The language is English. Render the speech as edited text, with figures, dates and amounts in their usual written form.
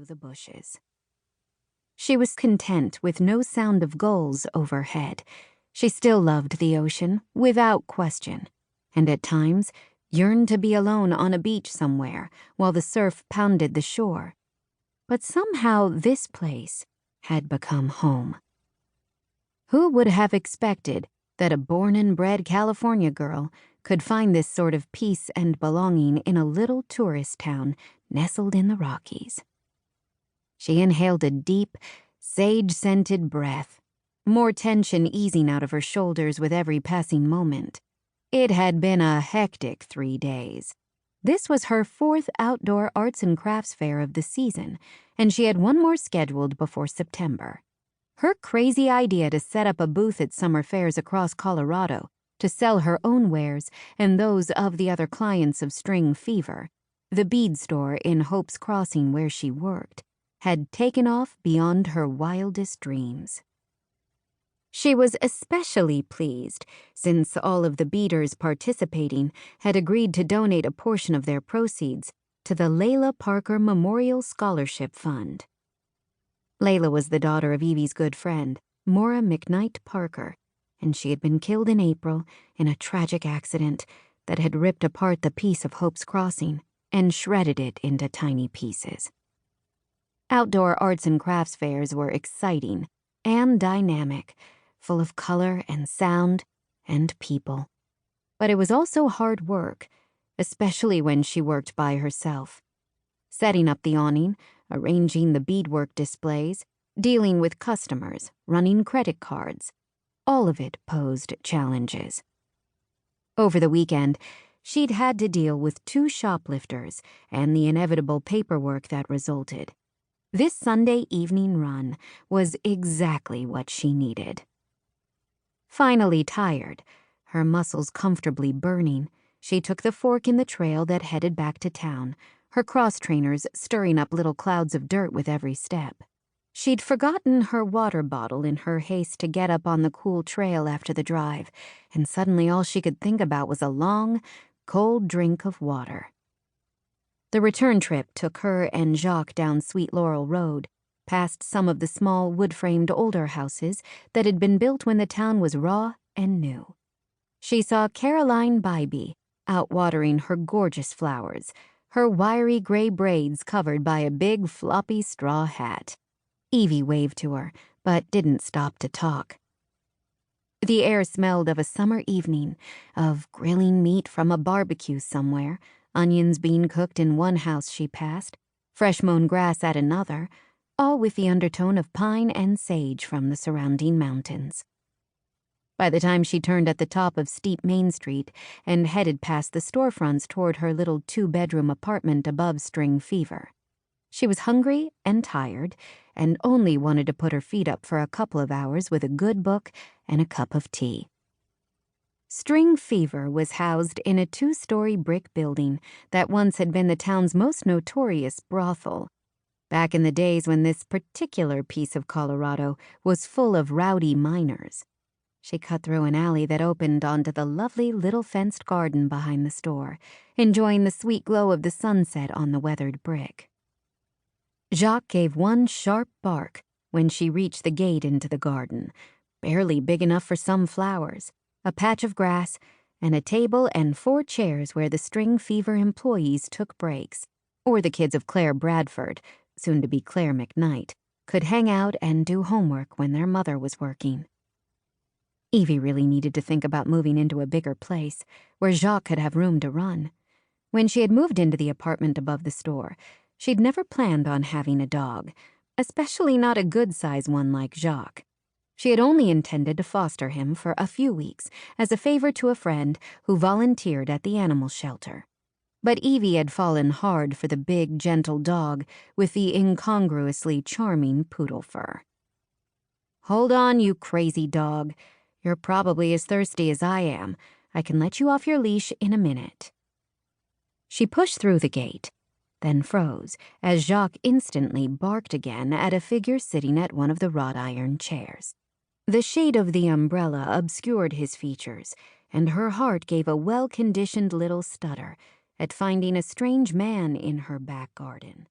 through the bushes. She was content with no sound of gulls overhead. She still loved the ocean, without question, and at times yearned to be alone on a beach somewhere while the surf pounded the shore. But somehow this place had become home. Who would have expected that a born and bred California girl could find this sort of peace and belonging in a little tourist town nestled in the Rockies? She inhaled a deep, sage-scented breath, more tension easing out of her shoulders with every passing moment. It had been a hectic 3 days. This was her 4th outdoor arts and crafts fair of the season, and she had one more scheduled before September. Her crazy idea to set up a booth at summer fairs across Colorado to sell her own wares and those of the other clients of String Fever, the bead store in Hope's Crossing where she worked, had taken off beyond her wildest dreams. She was especially pleased since all of the beaders participating had agreed to donate a portion of their proceeds to the Layla Parker Memorial Scholarship Fund. Layla was the daughter of Evie's good friend, Maura McKnight Parker, and she had been killed in April in a tragic accident that had ripped apart the piece of Hope's Crossing and shredded it into tiny pieces. Outdoor arts and crafts fairs were exciting and dynamic, full of color and sound and people. But it was also hard work, especially when she worked by herself. Setting up the awning, arranging the beadwork displays, dealing with customers, running credit cards. All of it posed challenges. Over the weekend, she'd had to deal with 2 shoplifters and the inevitable paperwork that resulted. This Sunday evening run was exactly what she needed. Finally tired, her muscles comfortably burning, she took the fork in the trail that headed back to town, her cross-trainers stirring up little clouds of dirt with every step. She'd forgotten her water bottle in her haste to get up on the cool trail after the drive, and suddenly all she could think about was a long, cold drink of water. The return trip took her and Jacques down Sweet Laurel Road, past some of the small wood-framed older houses that had been built when the town was raw and new. She saw Caroline Bybee out watering her gorgeous flowers, her wiry gray braids covered by a big floppy straw hat. Evie waved to her, but didn't stop to talk. The air smelled of a summer evening, of grilling meat from a barbecue somewhere, onions being cooked in one house she passed, fresh mown grass at another, all with the undertone of pine and sage from the surrounding mountains. By the time she turned at the top of steep Main Street and headed past the storefronts toward her little 2-bedroom apartment above String Fever, she was hungry and tired and only wanted to put her feet up for a couple of hours with a good book and a cup of tea. String Fever was housed in a 2-story brick building that once had been the town's most notorious brothel, back in the days when this particular piece of Colorado was full of rowdy miners. She cut through an alley that opened onto the lovely little fenced garden behind the store, enjoying the sweet glow of the sunset on the weathered brick. Jacques gave one sharp bark when she reached the gate into the garden, barely big enough for some flowers, a patch of grass, and a table and 4 chairs where the String Fever employees took breaks, or the kids of Claire Bradford, soon to be Claire McKnight, could hang out and do homework when their mother was working. Evie really needed to think about moving into a bigger place, where Jacques could have room to run. When she had moved into the apartment above the store, she'd never planned on having a dog, especially not a good-size one like Jacques. She had only intended to foster him for a few weeks as a favor to a friend who volunteered at the animal shelter. But Evie had fallen hard for the big, gentle dog with the incongruously charming poodle fur. "Hold on, you crazy dog. You're probably as thirsty as I am. I can let you off your leash in a minute." She pushed through the gate, then froze as Jacques instantly barked again at a figure sitting at one of the wrought iron chairs. The shade of the umbrella obscured his features, and her heart gave a well-conditioned little stutter at finding a strange man in her back garden.